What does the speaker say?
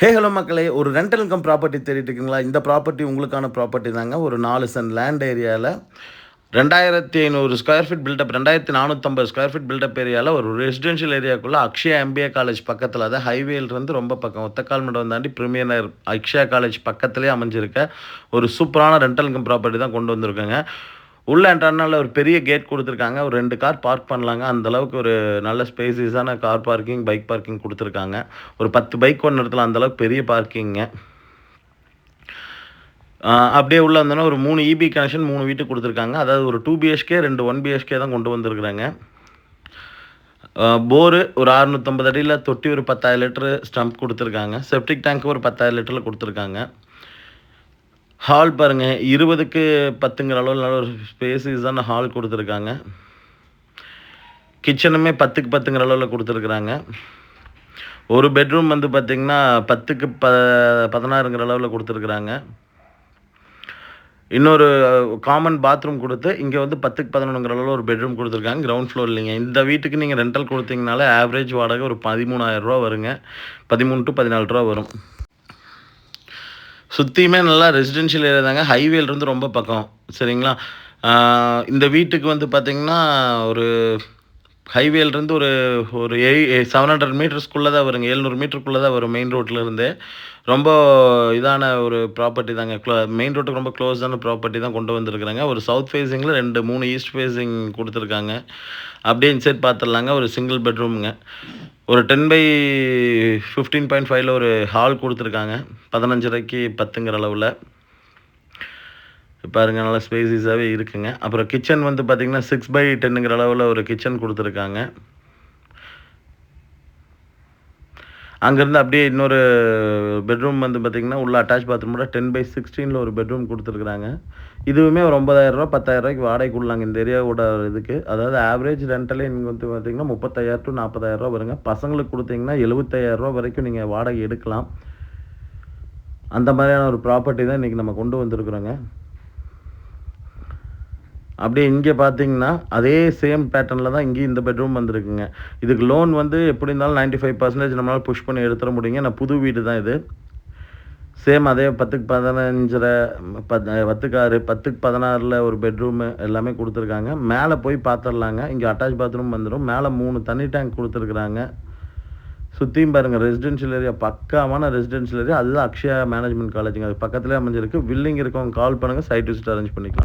Hello மக்களே! ஒரு rental income property தேடிட்டு இருக்கீங்களா? இந்த ப்ராப்பர்ட்டி உங்களுக்கான ப்ராப்பர்ட்டி தாங்க. ஒரு 4 சென்ட் லேண்ட் ஏரியால 2500 square feet built up 2450 square feet built up ஏரியால ஒரு ரெசிடென்ஷியல் ஏரியாக்குள்ள அக்ஷயா எம்பிஏ காலேஜ் பக்கத்தில அதான் ஹைவேலிருந்து ரொம்ப பக்கம். ஒத்தக்கால் மண்டபம் தாண்டி பிரிமியர் நகர் அக்ஷயா காலேஜ் பக்கத்திலேயே அமைஞ்சிருக்க ஒரு சூப்பரான ரெண்டல் இன்கம் ப்ராப்பர்ட்டி தான் கொண்டு வந்திருக்கேங்க. உள்ள என்ட்ரானால ஒரு பெரிய கேட் குடுத்துருக்காங்க. ஒரு 2 கார் பார்க் பண்ணலாங்க. அந்த அளவுக்கு ஒரு நல்ல ஸ்பேசியஸான கார் பார்க்கிங், பைக் பார்க்கிங் குடுத்துருக்காங்க. ஒரு 10 பைக் கூட நிறுத்தலாம். அந்த அளவுக்கு பெரிய பார்க்கிங்க. அப்படியே உள்ள வந்தோன்னா ஒரு 3 இபி கனெக்ஷன் 3 வீட்டுக்கு குடுத்துருக்காங்க. அதாவது ஒரு 2 பிஹெச்கே, 2 1 பிஹெச்கே தான் கொண்டு வந்திருக்கிறாங்க. போரு ஒரு 650 அடியில தொட்டி ஒரு 10,000 லிட்டரு ஸ்டம்ப் குடுத்துருக்காங்க. செப்டிக் டேங்க் ஒரு 10,000 லிட்டர்ல குடுத்துருக்காங்க. ஹால் பாருங்க 20க்கு 10ங்கிற அளவுல நல்ல ஒரு ஸ்பேசியஸான ஹால் குடுத்துருக்காங்க. கிச்சனுமே 10க்கு 10ங்கிற அளவுல குடுத்துருக்குறாங்க. ஒரு பெட்ரூம் வந்து பார்த்தீங்கன்னா 10க்கு 16ங்கிற அளவுல குடுத்துருக்குறாங்க. இன்னொரு காமன் பாத்ரூம் குடுத்து, இங்க வந்து 10க்கு 11ங்கிற அளவுல ஒரு பெட்ரூம் குடுத்துருக்காங்க. கிரவுண்ட் ஃப்ளோர்லைங்க. இந்த வீட்டுக்கு நீங்க ரெண்டல் குடுத்தீங்கனாலே ஆவரேஜ் வாடகை ஒரு ரூ. 13,000 வருங்க. 13 டூ 14 வரும். சுத்தியுமே நல்லா ரெசிடென்ஷியல் ஏரியா தாங்க. ஹைவேலிருந்து ரொம்ப பக்கம். சரிங்களா? இந்த வீட்டுக்கு வந்து பார்த்தீங்கன்னா, ஒரு ஹைவேலிருந்து ஒரு ஒரு 700 மீட்டர்ஸ்க்குள்ள தான் வருங்க. 700 மீட்டருக்குள்ள தான் வரும் மெயின் ரோட்லருந்து. ரொம்ப இதான ஒரு ப்ராப்பர்ட்டி தாங்க. மெயின் ரோட்டுக்கு ரொம்ப க்ளோஸான ப்ராப்பர்ட்டி தான் கொண்டு வந்திருக்கிறாங்க. ஒரு சவுத் ஃபேஸிங்கில 3 ஈஸ்ட் ஃபேஸிங் குடுத்துருக்காங்க. அப்படியே இன்சைட் பார்த்துடலாங்க. ஒரு சிங்கிள் பெட்ரூம்ங்க. ஒரு 10/15.5ல ஒரு ஹால் குடுத்துருக்காங்க. 15.5க்கு 10ங்கிற அளவுல. பாருங்க நல்லா ஸ்பேசியஸாவே இருக்குங்க. அப்புறம் கிச்சன் வந்து பார்த்தீங்கன்னா 6/10ங்கிற அளவுல ஒரு கிச்சன் குடுத்துருக்காங்க. அங்கேருந்து அப்படியே இன்னொரு பெட்ரூம் வந்து பார்த்தீங்கன்னா, உள்ள அட்டாச் பாத்ரூமோட 10/16ல ஒரு பெட்ரூம் குடுத்துருக்குறாங்க. இதுவுமே ஒரு ரூ. 9,000 10,000 வாடகைக்கு விடலாங்க இந்த ஏரியாவோட இதுக்கு. அதாவது ஆவரேஜ் ரெண்டலே நீங்க வந்து பார்த்தீங்கன்னா, 35,000 டூ 40,000 வருங்க. பசங்களுக்கு குடுத்தீங்கன்னா, 75,000 வரைக்கும் நீங்க வாடகை எடுக்கலாம். அந்த மாதிரியான ஒரு ப்ராப்பர்ட்டி தான் இன்னைக்கு நம்ம கொண்டு வந்திருக்கிறோங்க. அப்படியே இங்கே பார்த்தீங்கன்னா, அதே சேம் பேட்டர்னில தான் இங்கேயும் இந்த பெட்ரூம் வந்திருக்குங்க. இதுக்கு லோன் வந்து எப்படி இருந்தாலும் 95% நம்மளால புஷ் பண்ணி எடுத்துற முடியுங்க. ஏன்னா புது வீடு தான் இது. சேம் அதே 10க்கு 15 10க்கு 6 10க்கு 16ல ஒரு பெட்ரூமு எல்லாமே குடுத்துருக்காங்க. மேலே போய் பார்த்துடலாங்க. இங்கே அட்டாச் பாத்ரூம் வந்துரும். மேலே 3 தண்ணி டேங்க் குடுத்துருக்குறாங்க. சுத்தியும் பாருங்க ரெசிடென்ஷியல் ஏரியா பக்காவான ரெசிடென்ஷியல் ஏரியா. அதுதான் அக்ஷயா மேனேஜ்மென்ட் காலேஜ்ங்க. அது பக்கத்திலேயே அமைஞ்சிருக்கு. வில்லிங் இருக்கவங்க கால் பண்ணுங்க. சைட் விசிட் அரேஞ்ச் பண்ணிக்கலாம்.